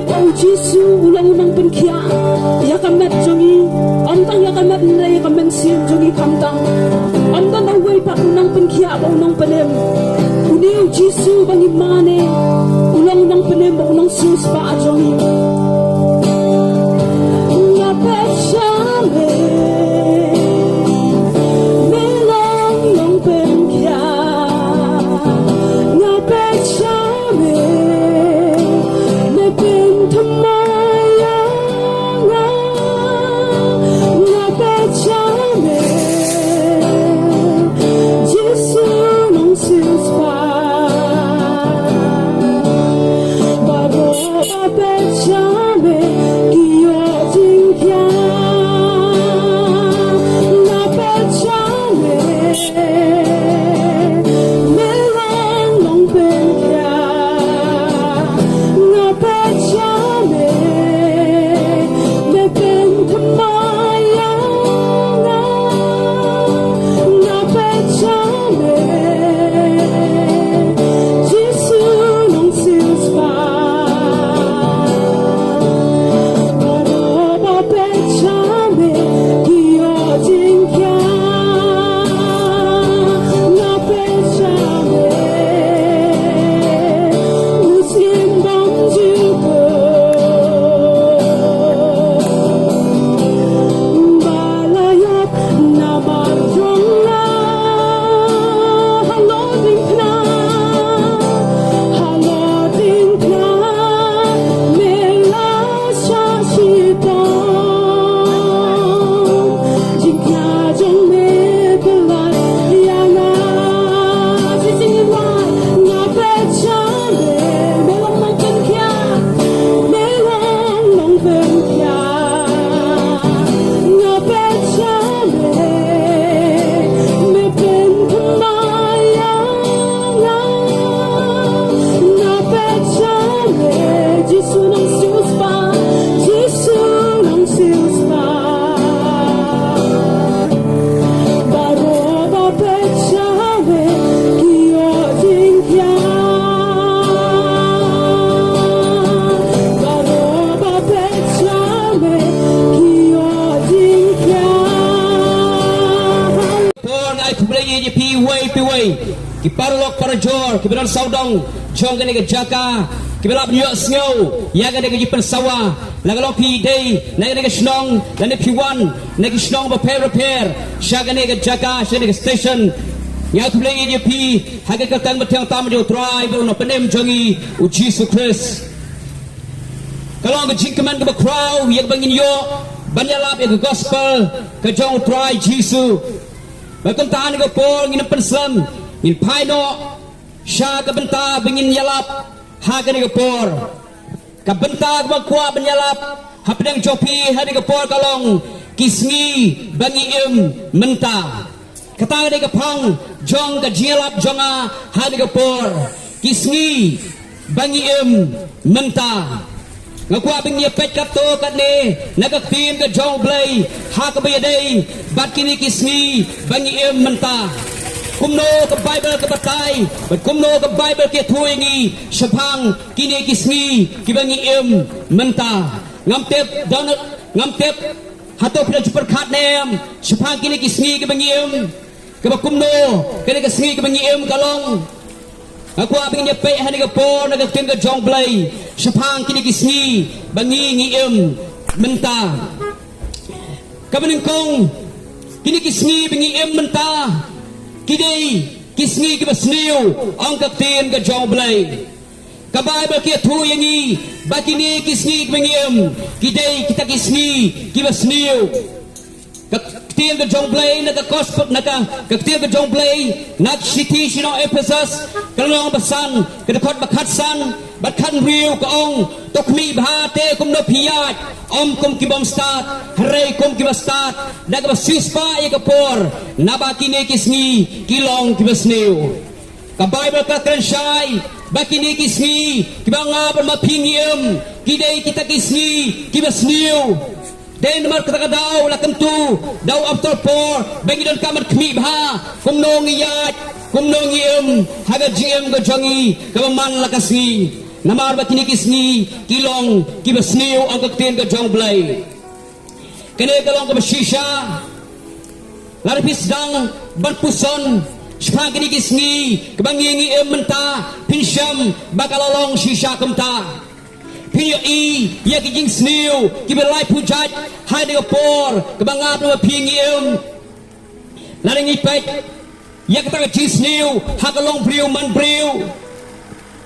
Oh Jisu ulang-ulang penkia ya kamet jongi antang ya kamet nilai ya kamet siam jongi kamtang antang away pa unang penkia ba unang penem uniu Jisu bangi mane ulang-ulang penem ba unang sius pa jongi ngapet syame melong long penkia ngapet syame Kiparlok para jor, kiberan saudong, jong gane ke jaka, kibelap nyok snow, ya gane ke jipen sawa, lagalong pi day, nagane ke snong, gane pi one, nage snong ba repair, shagane ke jaka, shagane ke station, ya tu lagi je pi, haga katang batang tam jo drive, no penem jongi, u Jesus Christ. Kalau ke jingkeman ke crowd, ya bangin yo, banyalap ya ke gospel, ke jong try Jesus. Bakon tahan ke pol ngin penslam. In paino sya ka benta bingin yalap hagan ni kapor ka benta magkwa benyalap hapdang jopi hadi kapor kalong kisngi bangi menta kata ni kapang jong ka jilap jonga hadi kapor kisngi bangi menta ngakwa bingi pet kato kadne nagaktim ka jong blay ha ka bayadai bat kini kisngi bangi menta kumno ke Bible ke batai, kumno ke Bible ke tuingi, sepang kini kisni kibangi menta, ngamtep donat ngamtep hato pila juperkat nem, sepang kini kisni kibangi keba kumno kini kisni kibangi kalong, aku abing dia pe hani ke por nak tim ke jong blay, sepang kini kisni bangi menta, kabenengkong kini kisni bangi menta. Kini kisni ke besniu angkat tin ke jong blay kabai ba kia tu yangi bakini kisni ke bengiem kidai kita kisni ke besniu tin ke jong blay nak kospot nak tin ke jong blay nak city sino Ephesus kalong pesan ke dekat bakatsan bakkan riu ke ong tokmi bhate kum no piat om kum ki bom start hare kum ki start dak ba sispa ya kapor nabakini kisni kilong ki besniu ka Bible ka krenshai bakini kisni ki banga bermapingiem kidai kita kisni ki besniu den mar kata daw lakam tu daw after por bangidon kamar kmi bha kum no ngiyat kum no ngiem haga gm go jongi ka man lakasi namar ba kinikisngi kilong kibasniu ang kaktin ka jong blay kene kalong ka shisha laripis dang banpuson spang kinikisngi kabangingi ementa pinsyam bakalalong shisha kamta pinyo ya kijing sniu kibelai pujat hai de por kabangap na pingi laring ipet ya kata kijing sniu hakalong priu man priu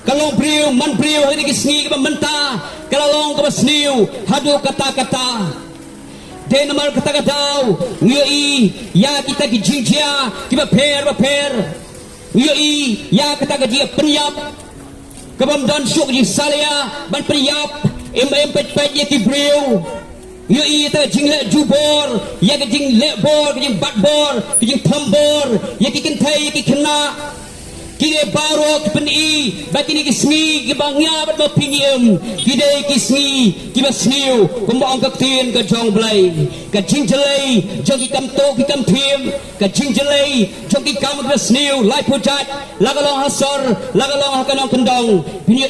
kalong priu man priu hari kisngi kabamenta kalalong kabasniu hadu kata-kata de namar kata-katau ngoi ya kita kijingja kibaper ngoi ya kata kajia penyap kabamdan syuk jing salia ban penyap pet ya kibriu ngoi ta jingle jubor ya kijing lebor kijing batbor kijing thambor ya kikentai kikena kide baro kipeni bakini kisngi kibangnya bat mapingiem kide kisngi kibasniu kumba angkat tin ka jong blai ka jingjelai jogi kam to ki kam thim ka jingjelai jogi kam basniu lai pujat lagalong hasor lagalong hakanong kendong pinya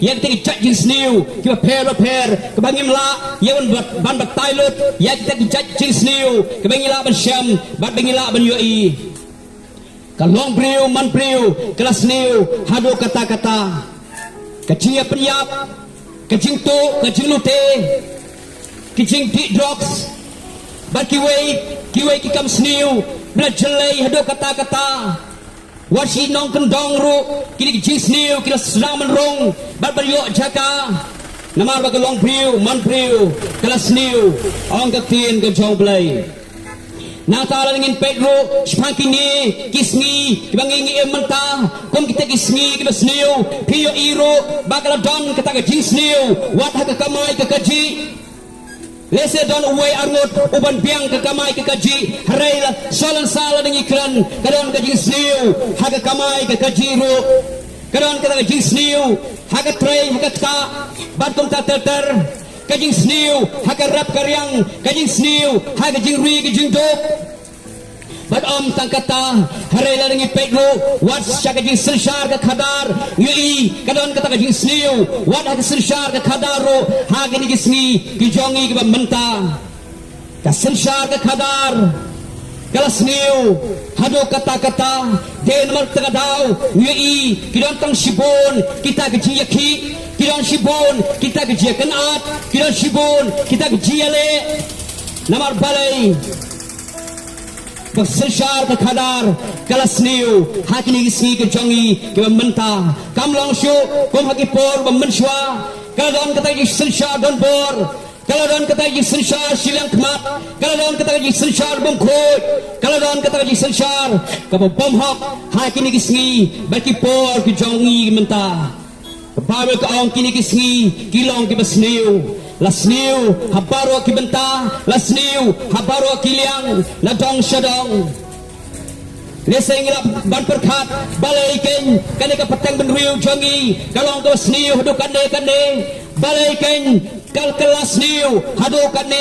yang tik jat jingsniu kiba per kibangim la yewan ban bat tailut ya kita jat jingsniu kibangila ban syam bat bangila ban yoi kalong priu man priu kelas niu hadu kata-kata kecing penyap kecing tu kecing lute kecing di drugs bat kiwei kikam sniu belajelai hadu kata-kata wasi nong kendong ru kini kecing sniu kira sedang menrong bat beryok jaka namar bagalong priu man priu kelas niu orang ketin ke jong belai Natala ngin Pedro spangkini kisngi kibangingi ementa kom kita kisngi kibasniu pio iro bakal don kata ka jingsniu wat ha kamai ka kaji lese don uway arngot uban biang ka kamai ka kaji harayla solan sala ng ikran kadon ka jingsniu ha kamai ka kaji ro kadon kata ka jingsniu ha ka tray ha ka batong tater kajing sniu hakarap karyang kajing sniu hakajing rui kajing dok bat om tangkata harai larangi pedro wat syakajing selsyar ka khadar ngui kadon kata kajing sniu wat hak selsyar ka khadaro hagini gisni kijongi ka menta ka selsyar ka khadar kala sniu hado kata-kata den mar tagadau ngui kidon tang sibon kita kajing yaki kidon sibon kita kejia kenat kidon sibon kita kejia le namar balai bersesar ke kadar kelas niu hakini isi kejongi ke menta kamlong syu kom hakipor bemenswa kadon kata sesar don bor kadon kata sesar silang kemat kadon kata sesar bongkot kadon kata sesar ke bom hok hakini isi bakipor kejongi menta Babel ka ong kini kisngi kilong kibasniu lasniu habaro kibenta lasniu habaro kiliang ladong syadong leseng ilap ban perkat balai ken kane ka petang benriu jongi kalong kibasniu hadu kane balai ken kal kelasniu hadu kane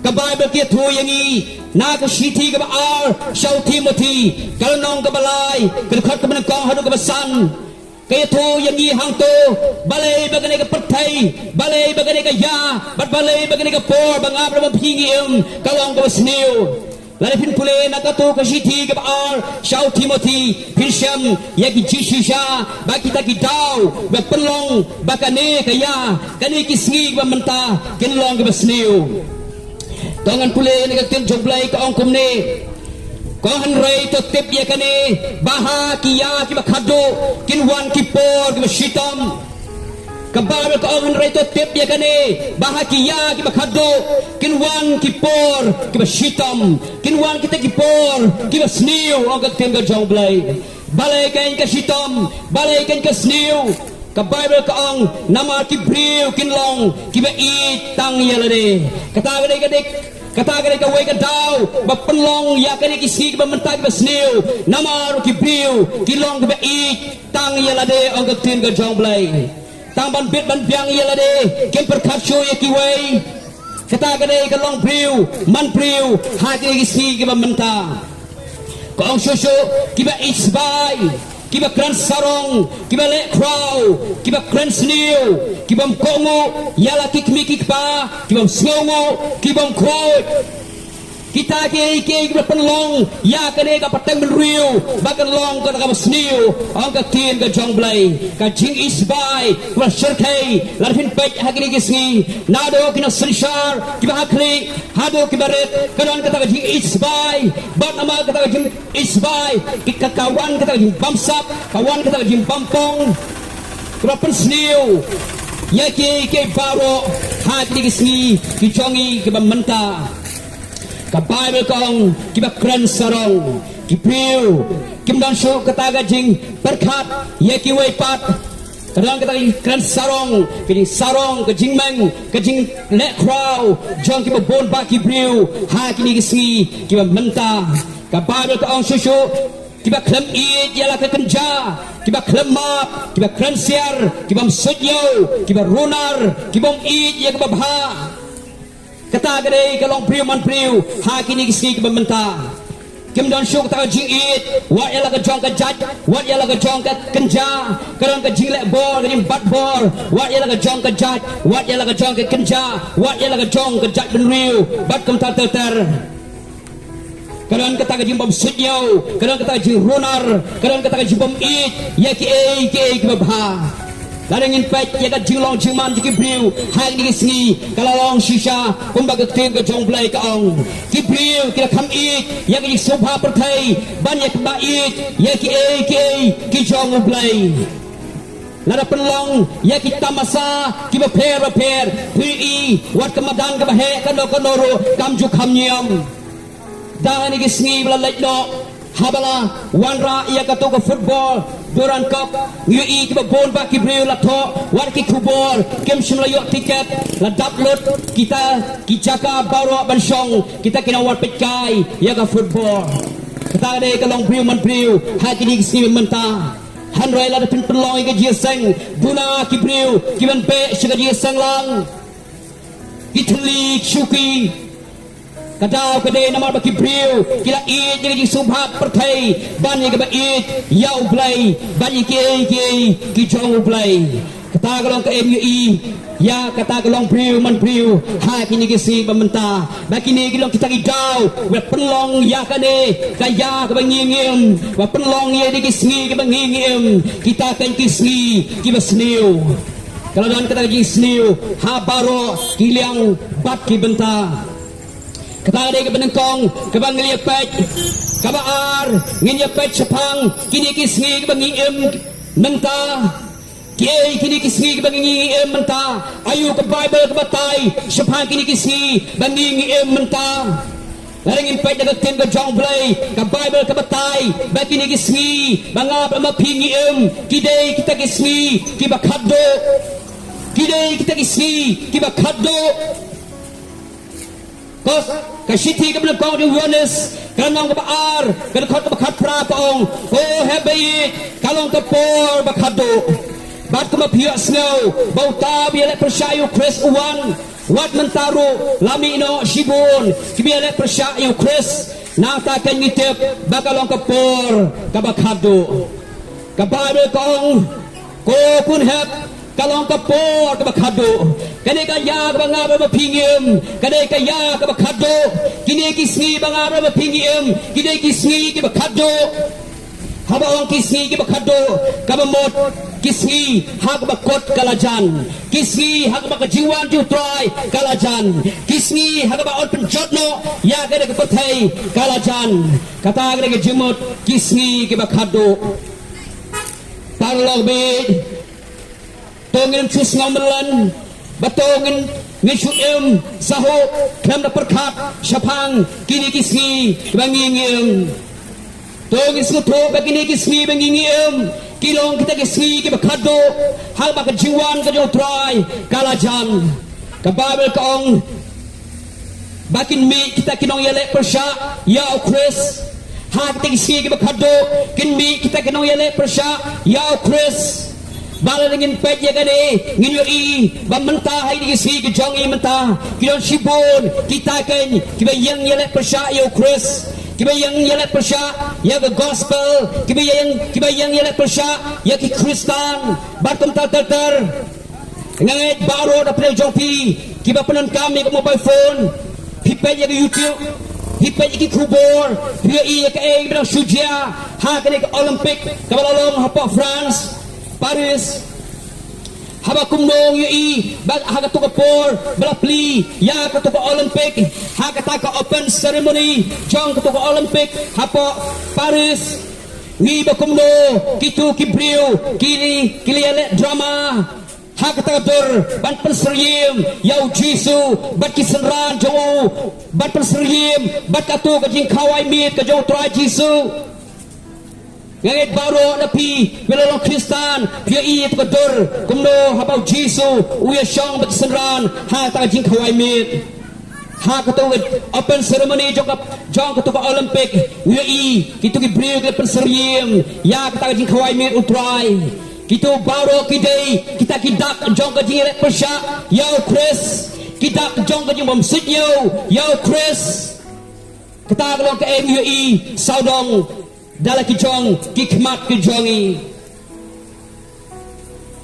ka Bible kia tu yangi na ka shiti ka baal Shaw Timothy kalong ka balai ka khat ka benakong hadu ka basan kaya tu yang hang tu balai bagani ka pertai balai bagani ka ya bat balai bagani ka por bangap na mapingim kalong ka basniu lalipin pule nakatu ka shiti ka baal Shaw Timothy pinsyam yagi jishisha bakita kitau bapelong bakane ka ya kani kisngi ka menta kinlong ka basniu tongan pule nagatin joblay ka ong kumne Kohan ray to tip ya kane baha kiya ki bakhado kinwan kipor ki bashitam kabal kohan ray to tip ya kane baha kiya ki bakhado kinwan kipor ki bashitam kinwan kita kipor ki basniu ang katenga jongblay balay kain ka shitam balay kain ka sniu ka Bible ka ang nama ki briu kinlong ki ba itang yalade kata gadik kata ka way ka daw bapenlong ya ka kisi ba mentag basniu namar ki briu kilong ba tang yalade ang gatin ka jongblay tang ban bit ban biang yalade kem perkapsyo ya ki way kata ka long briu man briu ha ki kisi ba menta ko ang shosho ki ba isbay kiba kran sarong kiba le crow kiba kran snew kiba kongo yala kikmi kikpa kiba sngongo kiba khoi kita ke kiba penlong ya kene ka patang menriu bakan long ka ka snew ang ka tin ka jong blai ka jing isbai ka sherkai larfin pej hakini kisni nado kina srishar kiba hakli hado kiba ret karon kata ka jing isbai bat nama kata ka jing isbai kikawan kata ka jing bamsap kawan kata ka jing pampong kiba pen snew ya ke baro hakini kisni ki jongi kiba menta ka Bible kong kiba kran sarong kipiu kim dan show kata gajing berkat ye ki wei pat kadang kata kran sarong kini sarong ke jing meng ke jing le crow jong kiba bon ba kipiu ha kini kisi kiba menta ka Bible kong susu kiba klem i yala ke kenja kiba klem map kiba kran siar kiba msudyo kiba runar kiba i ye kiba bha kata gede kalong priu man priu ha kini kisi ke bementa kim don syuk ta jing it wat yala ke jong ke jaj wat yala ke jong ke kenja kadang ke jing lek bor ke jing bat bor wat yala ke jong ke jaj wat yala ke jong ke kenja wat yala ke jong ke jaj ben riu bat kem ta ter kadang kata ke jing bom sudyo kadang kata ke jing runar kadang kata ke jing bom it ya ki ke babha Larangin pet ya ka jinglong jingman jiki briu hang ni kisni kalau long shisha kumbaga tim ka jong blai ka ong ki briu kira kham ik ya ki sobha perthai ban ya ba ik ya ki jong blai lara penlong ya ki tamasa ki ba pher pri wat kamadan ka ba he kano ro kam ju kham nyam dang ni kisni bla lek do habala wanra ya ka to ka football Duran kop ngui ki bon ba ki breu la tho war ki khubor kem shimla yo tiket la download kita ki jaka baro ban shong kita kina war petkai ya ka football kita de ka long breu man breu ha ki ni si menta han roi la de pin long ke ji seng duna ki breu ki ban pe shi ka ji seng lang ki thli chuki kadau kede nama baki briu kila it jadi subhat perthai ban ye ba it yau blai ban ye ki jong blai kata kalong ke MUI ya kata kalong briu man briu ha kini ke si pementa baki ni kilong kita gidau we penlong ya kane kaya ke bangingim wa penlong ye di kisni ke bangingim kita kan kisni ki basniu kalau dan kata kisniu ha baro kiliang bat ki benta kata dia ke benengkong ke bangli pet ke baar ngin pet sepang kini kisni ke bangi menta kini kisni ke bangi menta ayu ke Bible ke batai sepang kini kisni bangi menta laringin pet jaga tim ke jong blai ke Bible ke batai bagi ni kisni bangap ama pingi kidai kita kisni ki bakado kidai kita kisni ki bakado kos kasiti ke belakang di Yohanes kanang ke baar kan khot bakat pra paong oh hebai kalong ke por bakado bat ke mapia snow bauta biale persyayu Chris uwan wat mentaro lami no shibon biale persyayu Chris nata kan ngitip bakalong ke por ke bakado ke Bible kong ko kun hep kalong ke por ke bakado kene kaya ke bangara bapingim kene kaya ke bakado kini kisni bangara bapingim kini kisni ke bakado habawang kisni ke bakado kabamot kisni hak bakot kalajan kisni hak bakajiwan jutrai kalajan kisni hak bakot penjotno ya kene ke petai kalajan kata kene ke jemut kisni ke bakado parlog bed tongin sus ngomelan batongin ngisuem saho klam da perkat syapang kini kisni bangingim tongin suto bagini kisni bangingim kilong kita kisni ke bakado hal bak jiwan ke jotrai kalajan ke Babel kong bakin mi kita kinong yelek persya ya Chris ha kita kisni ke bakado kin mi kita kinong yelek persya ya Chris bala dengan pet ya kade ngin yo i bamenta hai di si ke jong i menta kidon sibon kita kan kiba yang yelek persya yo Chris kiba yang yelek persya ya ke gospel kibayang ya persya ya ki Kristen batum ter ngai baru da pernah jopi kiba penan kami ke mobile phone hipai ya ke YouTube hipai ya ke kubur dia iya ke bidang sujia ha ke Olympic ke balong hapa France Paris haba kumdong yui bag haga to por blapli ya ka to Olympic haga ta ka open ceremony jong ka to Olympic hapa Paris ni ba kumdo kitu kibriu kili drama haga ta dur ban penseriem yau jisu bat kisenran jo bat penseriem bat ka to ka jing khawai mit ka jo trai jisu ngait baru napi belong Kristen pia i to dur kumno habau Jisu uya shong bat senran ha ta jing khawai mit ha ka to open ceremony jong ka to Olympic uya i kitu ki brio ke penseriem ya ka ta jing khawai mit utrai kitu baru kidai kita kidak jong ka jing persya yau Chris kidak jong ka jing bomsit yau Chris kita kelong ke MUI saudong dalam kijong kikmat kijongi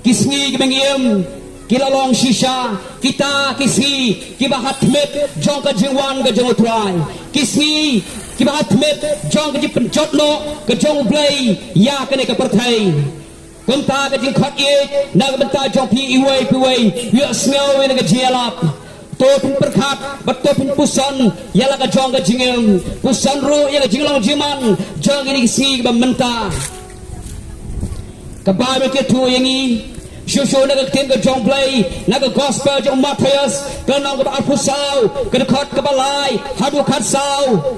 kisngi kibengiem kilalong shisha kita kisngi kibahatmet jong kajingwan kajong utrai kisngi kibahatmet jong kajing penjotno kajong blay ya kene kepertai kumta kajing khat ye nag benta jong pi iwei ya sngaw ene kajialap topin perkat betopin pusan yala ka jong ka jingem pusan ro yala jinglong jiman jong ini si bamenta ka ba ke tu yangi shosho na ka ken ka jong play na ka gospel jong Matthias ka nang ka pusau ka khat ka balai hadu khat sau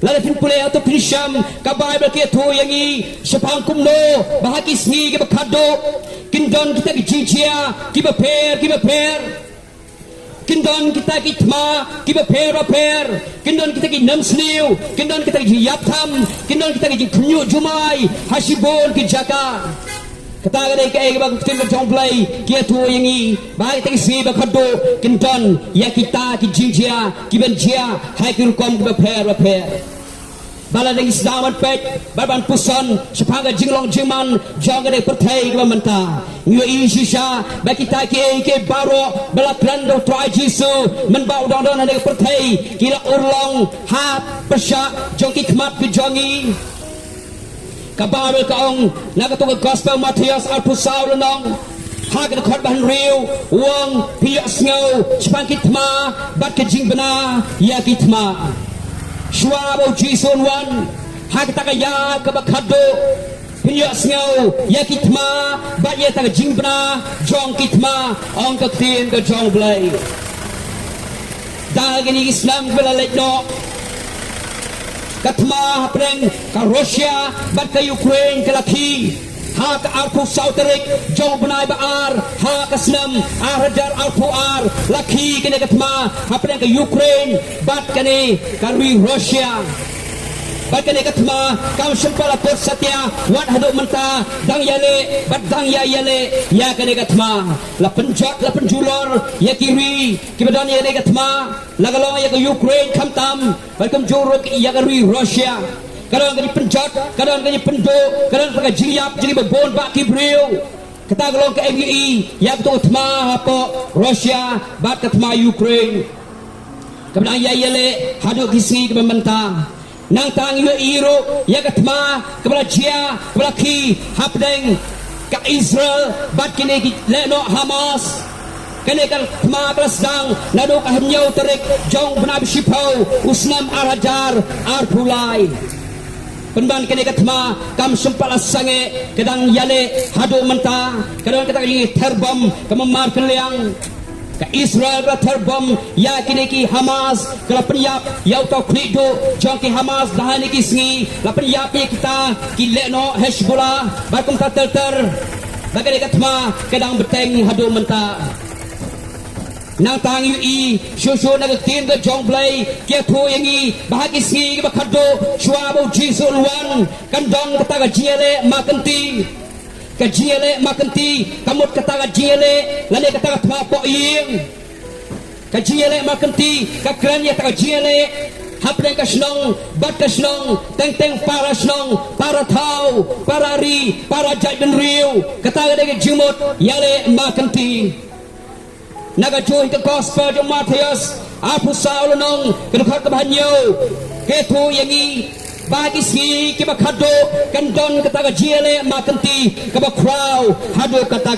lala pin pule atau pinsham ka Bible ke tu yangi sepang kumno bahaki sni ka khado kindon kita ki jinjia ki ba per kindon kita kitma kiba per kindon kita ki namsliu kindon kita ki yaptham kindon kita ki khunyu jumai hasibon ki jaka kata gade ke ba tin ka jongplay kia tu yangi bai ta si ba khado kindon ya kita ki jinjia ki benjia hai ki kom kiba per bala ding islamat pek baban puson sepanga jinglong jiman jong gade perthai kiba menta nyo isisha ba kita ke baro bala krando trai jisu men bau dong dong ade perthai kila urlong ha persya jong ki khmat ki jongi kababel kaong naga to gospel Matthias al pusau nong ha ke khot ban riu wong pia sngo sepang ki thma bat ke jing bana ya ki thma shwa bo jison wan ha kita kaya ka bakhado pinyo sngo ya kitma ba ye ta jingbna jong kitma ong ka tin ka jong blai dagini Islam bela lekno katma preng ka Russia bat ka Ukraine ka laki ha ka arku sauterik jong benai baar ha ka snam arjar arku ar laki kene katma ha preng ka Ukraine bat kene ka Russia bat kene katma kam sempala pot satya wat hadu menta dang yale bat dang ya yale ya kene katma la penjat la penjulor ya kiri kibadan ya kene katma la galong ya ka Ukraine kamtam bat kam jorok ya ka Russia kadang kali penjat, kadang kali pendo, kadang pakai jiliap, jadi berbon bak kibriu. Kita gelong ke MUI, ya betul tma apa Rusia, bat ke tma Ukraine. Kemudian ya yele hadu kisi kementa. Nang tang Euro, ya ke tma kepada Jia, kepada ki hapdeng ke Israel, bat kini leno Hamas. Kene kan tma kelasang lalu kahnyau terik jong benab shipau usnam arajar arpulai. Penban kene katma kam sumpala sange kadang yale hadu menta kadang kata ini terbom kemamar keliang ka Israel ka terbom ya kene ki Hamas kala penyap ya to krido jong ki Hamas dahani ki sngi la penyap kita ki leno Hezbollah bakum ta ter bagane katma kadang beteng hadu menta nang tang UI shosho na tin ga jong blai kia thu yangi bahagi si ba khado shwa bo jisul wan kan dong kata ga jiele makanti kamut kata ga jiele lale kata ga thwa po ying ka jiele makanti ka kran ya ta jiele hapdeng ka snong bat ka snong teng para snong para thau para ri para jai ben riu kata ga jimot yale makanti naga joy ka gospel jo Matius apu saul nong kedukhat ka banyo ketu yangi bagi si kiba khado kandon kata ga jile makanti kaba crowd hado kata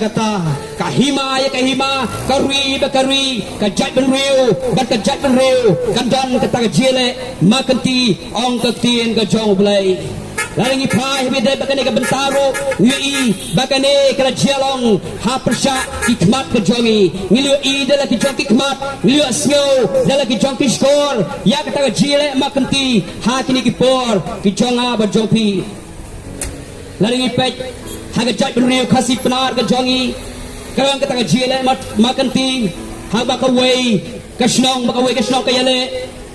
kahima ya kahima karwi bakari ka jai ben riu bat ka jai ben riu kandon kata ga jile makanti ong ka tien ka jong blai laringi pai bide bakane ka bentaro wi bakane kala jialong ha persha ikmat ka jongi ngilio I dala ki jong ikmat ngilio sio dala ki jong skor ya kata ga jile makanti ha kini ki por ki jonga ba jongpi laringi pet ha ga jai benriu khasi penar ka jongi karang kata ga jile makanti ha ba ka wei ka snong ka yale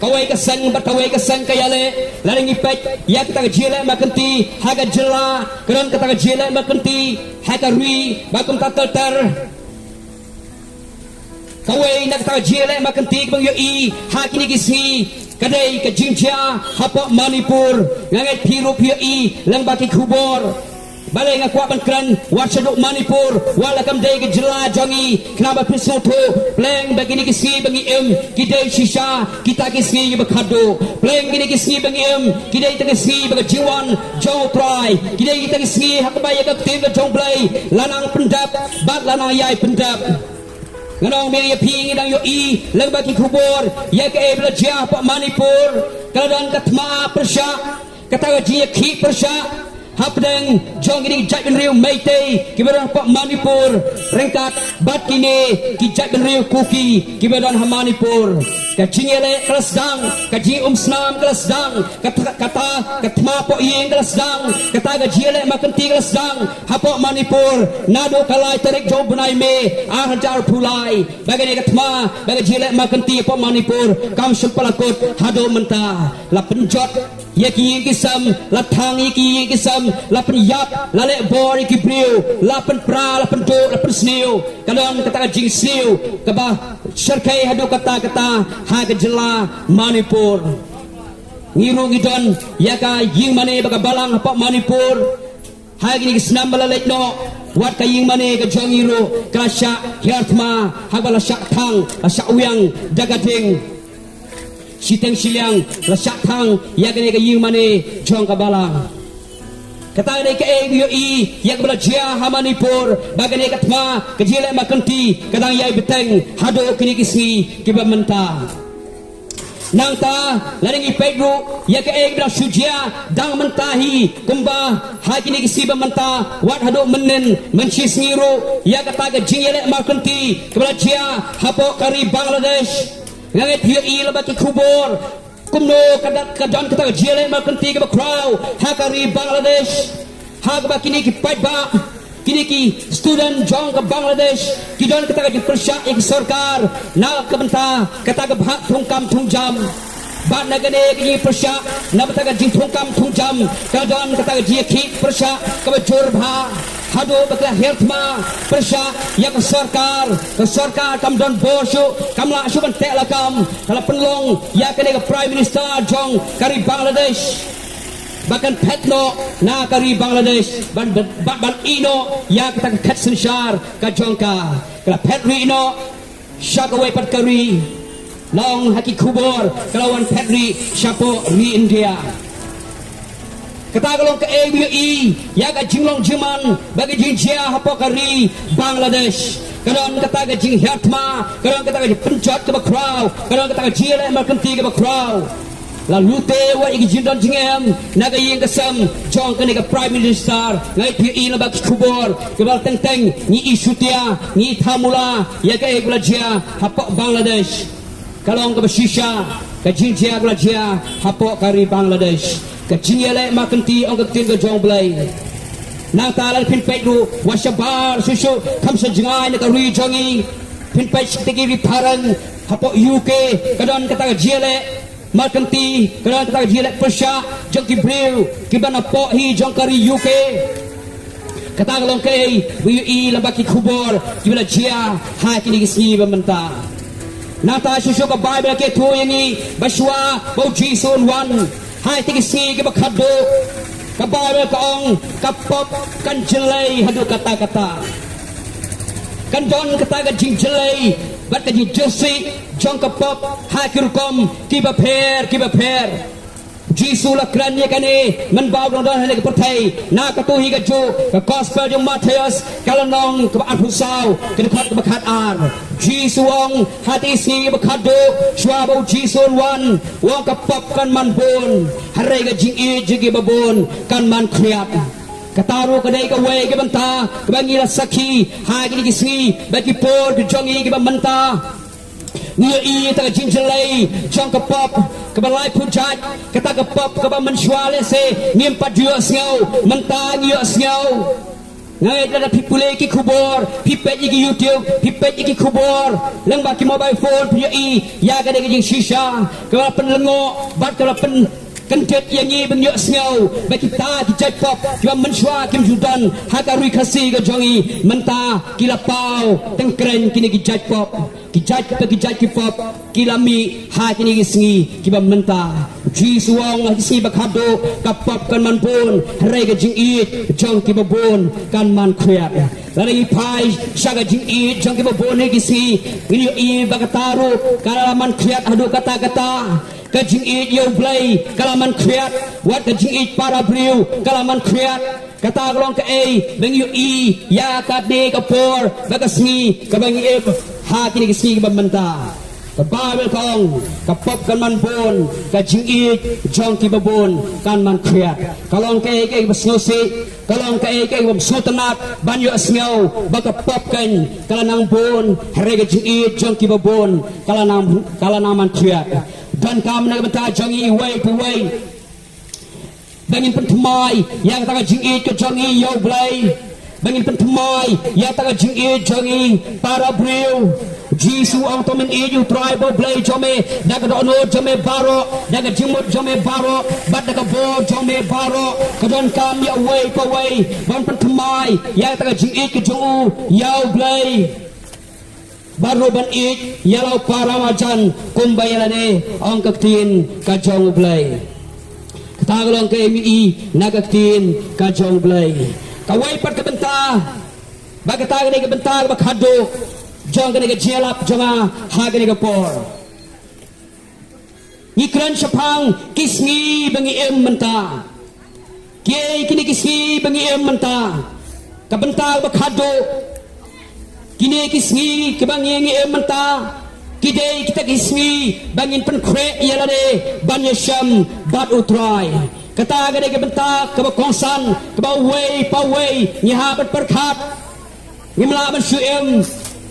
kawai ka sang kayale laring ipet ya kita jile makanti haga jela keron kita jile makanti haga rui bakum tatar kawai nak kita jile makanti bang yo I hakini kisi kadai ka jinja hapo Manipur ngangai piru I lang baki kubor balai ngakwa bankran warsaduk Manipur wala kam day gejela jongi kenapa pisau tu pleng begini kisi bangi kidai shisha kita kisi bakado pleng gini kisi bangi kidai kita kisi bagajiwan jauh try kidai kita kisi hakbaya ka tim jong blai lanang pendap bat lanang yai pendap nganong meri ping idang yo I lang baki kubur ya ke belajar pak Manipur kalan katma persya kata gaji ki persya hapdeng jong ini jai ben riu meitei kibaran pak Manipur rengkat bat kini ki jai ben riu kuki kibaran ha Manipur ka jingele kelasdang ka ji snam kelasdang kata katma po ing kelasdang kata ga jile makanti kelasdang ha po Manipur nado kalai tarik jo bunai me a hajar pulai bagane katma baga jile makanti po Manipur kam sepalakot hado menta la penjot yaki kisam latang yaki kisam lapan yap lale bor yaki briu lapan pra lapan do lapan sniu kalon kata jing sniu kaba serkai hadu kata ha kejela Manipur ngiru ngidon yaka ying mane baga balang pak Manipur ha gini kisnam balalek no wat ka ying mane ka jongiru kasha hiartma habala syak thang asyak uyang dagading siteng siliang lasak thang ya gane ka ying mane jong ka balang kata ne ka yo I ya ka belajar ha Manipur bagane ka tma ka jile makanti kadang yai beteng hado kini kisi kiba menta nang ta laring ipegru ya ka bela sujia dang mentahi kumba ha kini kisi ba menta wat hado menen mensis ngiru ya kata ka jile makanti ka belajar hapo kari Bangladesh nganget hiyo ila baki kubor kumno kadon kata jile makanti ka crowd hakari Bangladesh hak baki ni ki paiba kini ki student jong ka Bangladesh kidon kata ka persya ik sarkar na kabenta kata ka bhak thungkam thungjam bat nagane ki persya na bata ka jing thungkam thungjam kadon kata ka ji ki persya ka bajur bha hado bakla hertma persya ya ke sarkar kam don bosu kam la suban tek la kam kala penlong ya ke prime minister jong kari Bangladesh bahkan petno na kari Bangladesh ban ino ya kita kat sensyar ka jongka kala petri ino syakawe pat kari long haki kubur kalawan petri syapo ri India kata kalong ke ABI ya ka jinglong jiman bagi jinjia hapo kari Bangladesh kadang kata ka jing hatma kadang kata ka penjat ke crowd kadang kata ka jile makanti ke crowd lalu te wa igi jindon jingem naga ying kasam jong ke ka prime minister ngai pi la bak kubur ke bal teng teng ni isutia ni thamula ya ka belajar hapo Bangladesh kalong ke shisha ka jinjia belajar hapo kari Bangladesh kecingele makanti ong ketin ke jong blai nang talan pin pedru washabar susu kam sejengai ne ka ri jongi pin pej tegi ri tharan hapo UK kadon kata jele makanti kadon kata jele persya jong ki breu ki bana po hi jong kari UK kata kalong ke wi la baki kubor ki bela jia ha kini kisni bamenta nata susu ka Bible ke tu yang ni baswa bau jisun wan hai tingsi ke bakado ka Bible ka ong ka pop kan jelai hadu kata-kata kan don kata ka jing jelai bat ka jisi jong ka pop hai kirkom ki ba pher Jisu la kerana kani menbau dan hari kepertai nak ketuhi keju ke gospel yang Matius kalau nong ke Arhusau ke dekat ke bekat ar Jisu wong hati si bekadu suabau Jisu wan wong ke pop kan man bun hari ke jing i jigi babun kan man kriat kataru kedai ke wei ke benta ke bangila sakhi hai ke dikisi bagi por ke jongi ke benta Nia i ta jing jelai jong ke pop ke balai pujat kata ke pop ke mensuale se ngim padio sngau mentang yo sngau ngai da pipule ki kubor pipet ki YouTube pipet ki kubor leng ba ki mobile phone pia i ya ga de jing shisha ke pen lengo bat ke pen kentet yang ni benyo sngau ba kita ki jai pop ki mensua kim judan ha ka rui khasi ke jongi menta ki lapau tengkren kini ki jai pop kijaj ki pop kilami ha kini gisngi kiba menta Jisu wong si bakado kapop kan man pun hare ga jing i jong ki babon kan man kriat lari pai syaga jing i jong ki babon ni gisngi ini i bagataru kalaman kriat hadu kata-kata ka jing i yo blai kalaman kriat wat ka jing i para briu kalaman kriat kata glong ke bang yu i ya ka de ka por bagasngi ka bang i hati ni kisi bambanta ka Bible kong ka pop kan man pun ka jing i jong ki babon kan man kriat kalong ke basnosi kalong ke bamsutanat banyo asngau baka pop kan kalanang pun hare ka jing i jong ki babon kalanang man kriat dan kam na banta jong i way to way bangin pentemai yang taka jing i ke jong i yo blai bangin pentemai yang taka jing i jong i para briu Jisu ang tomen i you tribal blai jome daga dono jome baro daga jimut jome baro bat daga bo jome baro kadon kam ya way pa way ban pentemai yang taka jing i ke jong u yo blai baru ban i yalau para majan kumbayalane ang kaktin ka jong blai tagalong ke mi nagaktin ka jong blai kawai pat ke benta bagata ke benta bakhado jong ke jelap jonga ha ke por ikran sapang kisngi bangi em menta kiai kini kisngi bangi em menta ka benta bakhado kini kisngi ke bangi em menta kidai kita kisngi bangin pen kre yalade banyasham bat utrai kata gade ke bentak ke kongsan ke bawai pawai nyaha bat perkhat ngimla ban suem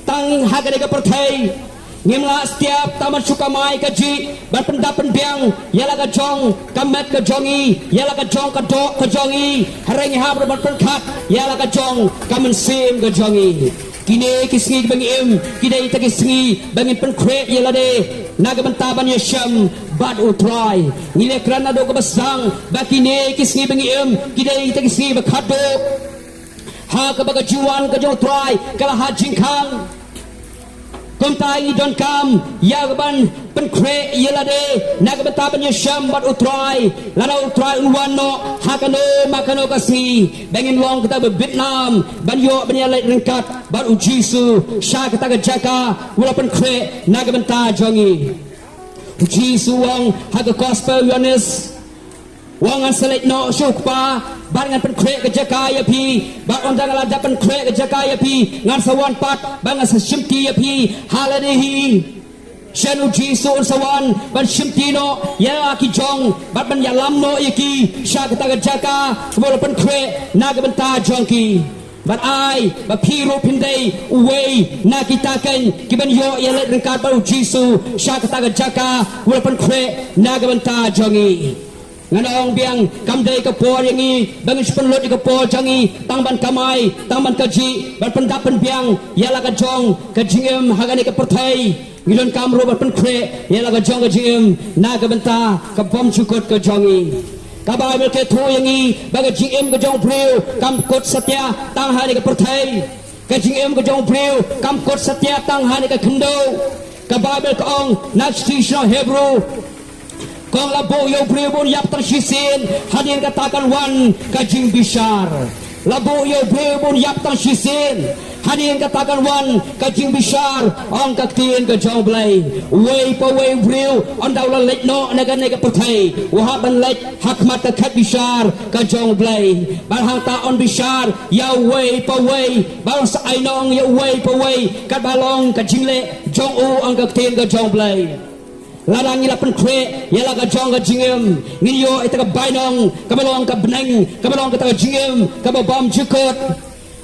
tang ha gade ke perthai ngimla setiap taman sukamai kaji ban pendap pendiang yala ka jong kamet ke jongi yala ka jong ka dok ke jongi hareng ha bat perkhat yala ka jong kamen sim ke jongi kini kisngi bangi em kidai ta kisngi bangi pen kre yalade naga bentaban yasham bad utrai ngile krana do ka basang bakine kisngi bangi em kidai ta kisngi bakhado ha ka baga juan ka jo trai kala ha jingkhang kom tai don kam yagban pen kre yalade naga bentaban yasham bad utrai lana utrai unwano hakano makano kasngi bangin wong kita Vietnam banyo banyalai ringkat baru Jisu sya kata jaka walaupun kre naga benta jongi Jisu wong haga gospel Yohanes wong an selek no syukpa barangan pen kre ke jaka ya pi bar on dangala dapan kre ke jaka ya pi ngan sawan pat bangan sasimti ya pi haladehi Shanu Jisu sawan ban shimtino ya ki jong bat ban yalam no iki sya kata jaka walaupun kre naga benta jongi but I but piro pindai uway na kita kan kiban yo yalet ringkat baru Jisu sya kata jaka walaupun kre naga benta jongi nganong biang kamdai ke por yangi bangin sepenlot ke por jangi tangban kamai tangban kaji ban pendapan biang yala ka jong ka jingem hagani ke perthai ngilon kamro ban kre yala ka jong ka jingem naga benta ka bom cukot ke jongi kabai mel ke thu yangi baga jingem ke jong breu kam kot satya tang hari ke perthai ka jingem ke jong breu kam kot satya tang hari ke khendo ka Bible ka ong nagstition Hebrew kong labo yo brewon yap tarshisin hadin katakan wan kajing bishar labo yo brewon yap tarshisin hadin katakan wan kajing bishar ong kaktin ka jong blay way pa way brew on daw la lek no naga naga patay wahaban lek hakmat ka khat bishar ka jong blay balhang ta on bishar ya way pa way bal sa ainong ya way pa way kat balong ka jingle jong u ong kaktin ka jong blay ladang ila pen kre yala ka jong ka jingem ngiyo ita ka bainong kabalong ka beneng kabalong ka ta jingem ka bom jukot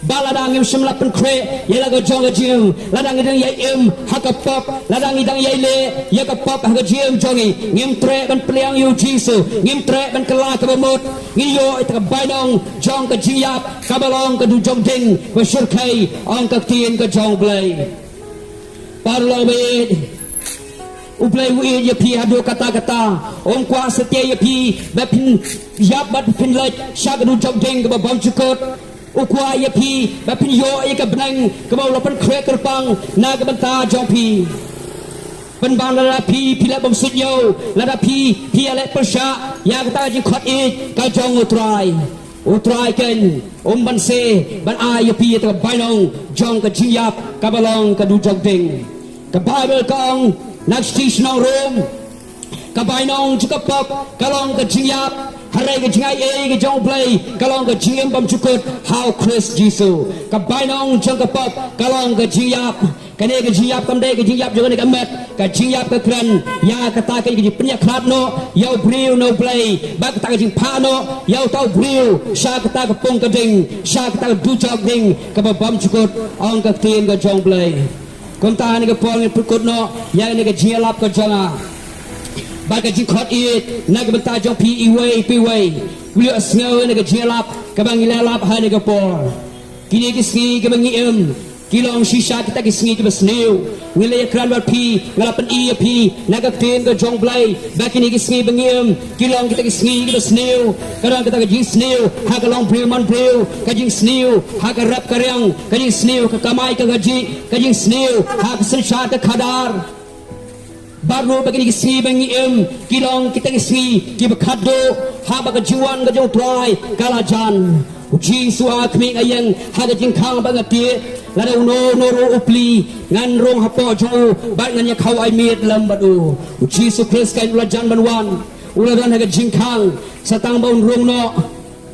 baladang im shimla pen kre yala ka jong ka jingem ladang idang yai im hakapop ladang idang yai le ya ka pop ha ka jingem jongi ngim tre ban pliang yu jisu ngim tre ban kala ka bamut ngiyo ita ka bainong jong ka jingyap kabalong ka du jong ding ba shurkai ong ka tien ka jong blay parlo bed ublay wi ya pi hado kata-kata ong kwa setia ya pi bapin yap bat pin lek shagadu jog ding ka bom chukot ukwa ya pi bapin yo ya ka benang ka mau lapan krek kerpang na ka banta jong pi ban ban la pi la bom sit yo la pi ale persha ya ka ta jing khot e ka jong utrai ken ban se ban a ya pi ta bainong jong ka jiyap ka balong ka du jog ding ka Bible kong nagstition ng room kabainong chukapop kalong ka jingyap haray ka jingay ka jong play kalong ka jingyam bam chukot how Chris Jisu kabainong chukapop kalong ka jingyap kane ka jingyap kamde ka jingyap jong ka met ka jingyap ka kran ya kata ka ji penya khat no yaw briu no play bak ta ka jing pha no yaw taw briu sha kata ka pong ka ding sha kata ka du jog ding ka bam chukot ong ka tin ka jong play kom ta ni ka pol ni pukut no ya ni ka jialap ka janga ba ka jing khot it na ka banta jong pi pi way wi asngo ni ka jialap ka bang ilalap ha ni ka pol kini ki ski ka bang im kilong shisha kita ki ski ka basnew ngile kran war pi ngalapan pi na ka tin ka jong blay ba kini ki ski bang im kilong kita ki ski ka basnew karang kita ka jing snew ha ka long brew man brew ka jing snew ha ka rap karyang ka jing snew ka kamai ka gaji ka jing snew ha ka sensha ka khadar baru bagi ki ski bang im kilong kita ki ski ki bakhado ha ba ka jiwan ka jong try kalajan Jisu akmi ayang haga jingkang bangati lada no ro upli ngan rong hapo jo bat ngan ya khau ai mit lam badu Jisu Christ kan ulajan banwan uladan haga jingkang satang baun rong no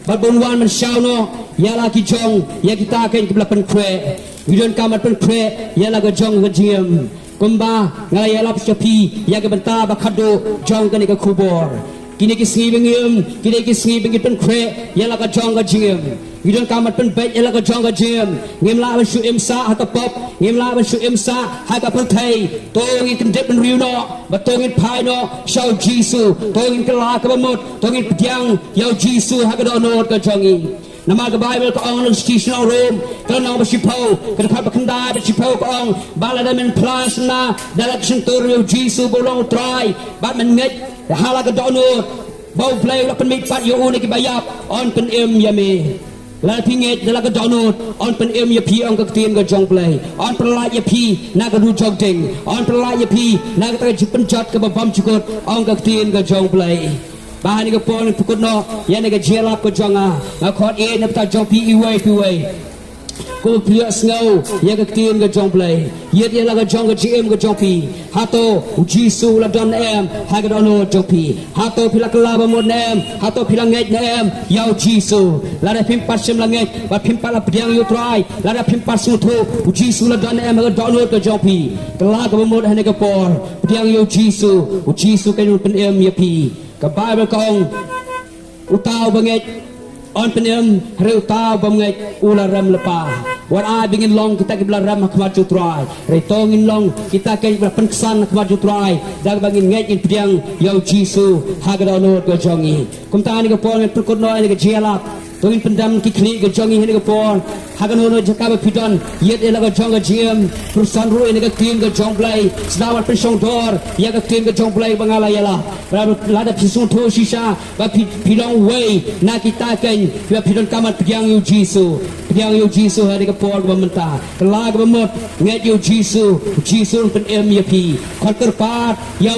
bat banwan man shau no yala ki jong ya kita kan ki belapan kre widon kamat pen kre yala ga jong ga jiem kumba ngai yala psapi ya ga benta bakhado jong kan ka kubor kini ki sngi bengim kini ki sngi bengim pen kre yala ka jong ka jim widon kamat pen bet yala ka jong ka jim ngim la ba shu imsa ha ka pop ngim la ba shu imsa ha ka pen thai tong in dip pen riu no ba tong in pai no shau jisu tong in kala ka ba mot tong in pyang yau jisu ha ka do no ka jongi nama ka Bible ka ong ng station of Rome ka nang ba sipaw ka pa kanda ba sipaw ka ong balada men plus na direction to jisu bolong try ba men nget hala ka dono bau play la pen mit pat yo ni ki bayap on pen em yame la pinget la ka dono on pen em ya pi on ka tin ka jong play on pen la ya pi na ka du jog ding on pen la ya pi na ka ta jipen jot ka bam chukot on ka tin ka jong play bahan ka pon pukut no ya ni ka jelap ka jonga na khot e na ta jong pi way ko pia sngau ya ka tin ka jong play yet ya la ka jong ka gm ka jong pi hato jisu la don em ha ka don no jong pi hato pila kala ba mon em hato pila ngai em yau jisu la da pim pasim la ngai ba pim pala pdiang yu try la da pim pasu thu jisu la don em ka don no ka jong pi kala ka ba mon ha ni ka por pdiang yu jisu ka nu pen em ya pi ka Bible kong utaw banget on penem reu taw banget ula ram lepa war a bingin long kita ke ram khmat ju trai re tongin long kita ke penkesan khmat ju trai dag bangin nget in piang yau jisu hagado no go jongi kum ta ni ko pon perkut no ni ke jiala tungin pendam ki kli ke jongi hene ke por hagan hono jaka ba pidon yet ela ke jong ke jiem perusan ru ini ke tim ke jong play selawat pensong dor ya ke tim ke jong play bangala yala berapa lada pisung to shisha ba pidong way na kita ken ba pidon kamat piang yu jisu piang yu jisu hene ke por ba menta kelag ba mot nget yu jisu pen em ya pi khot kerpat ya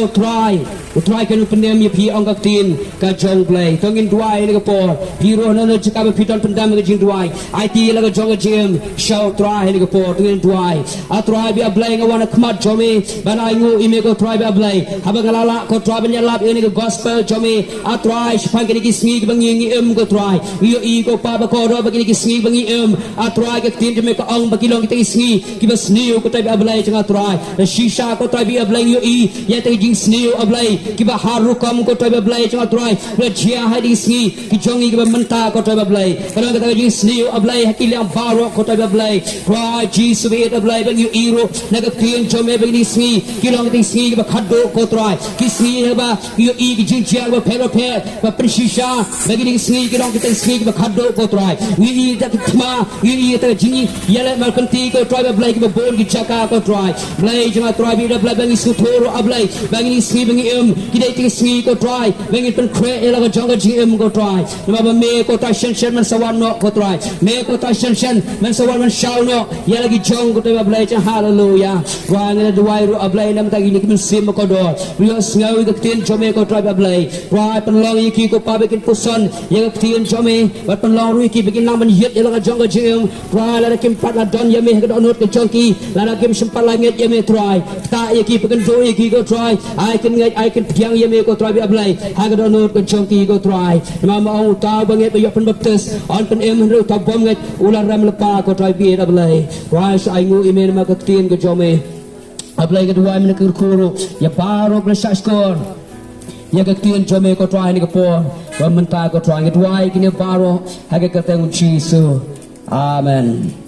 utrai kan pen em ya pi ong ka tin ka jong play tungin duai ni ke por piro na jaka ba pidon pendam ke jing duai IT la ke jong ke jiem show try ni ke por tungin duai atrai bi ablay ngawana kmat jomi bana ingu ime ko try bi ablay haba galala ko try bi nyalap ini ke gospel jomi atrai shpan ke ni singi ke bangi em ko try yo I ko pa ba ko ro ba ke ni singi bangi em atrai ke tin me ko ong ba kilong kita singi ki ba sniu ko try bi ablay jang atrai shisha ko try bi ablay yo I ya te jing sniu ablay ki ba haru kam ko try bi ablay jang atrai ba jia ha di singi ki jongi ki ba menta ko try bi ablay kalau kita jing sniu ablay hakil yang baro ko try bi ablay try Jesus be ablay ba yo iro na ka tin jome ba ni singi kilong kita singi ki ba khaddo ko try ki singi ba yo I ki jing jia ba phero phe ba prishisha ba ni singi kilong kita singi ki ba khaddo ko try wi ta tma wi ta jingi yale mal kanti ko try ba ablay ki ba bon ki chaka ko try ablay jang try bi ablay ba ni sutoro ablay ba ni singi ba ni ki dai ti singi ko try ba ni pen kre ela ko jong jing ko try nama ba me ko ta shen man sawan no ko try me ko ta shen man sawan man shaw no ya lagi jong ko ta ablay cha hallelujah wa ngene duai ru ablay nam ta gini kin sim ko do rio sngawi ka tin jome ko try ablay wa penlong iki ko pa bikin puson ya ka tin jome wa penlong ru iki bikin nam yet ya lagi jong jing wa la kim pat la don ya me ka donut ke jongki la kim sempat la nget ya me try ta iki bikin do iki ko try I can piang ya me ko try ablay ha ka donut ke jongki ko try nama ong ta banget ba pen baptis on pen em ru ta bom nget ular ram lepa ko try bi ablay wa sa ingu imen ma ka tin ko jome ablay kedua men ke kuru ya baro bersaskor ya ka tin jome ko try ni ko por wa menta ko try kedua kini baro ha ka teng Jesus amen.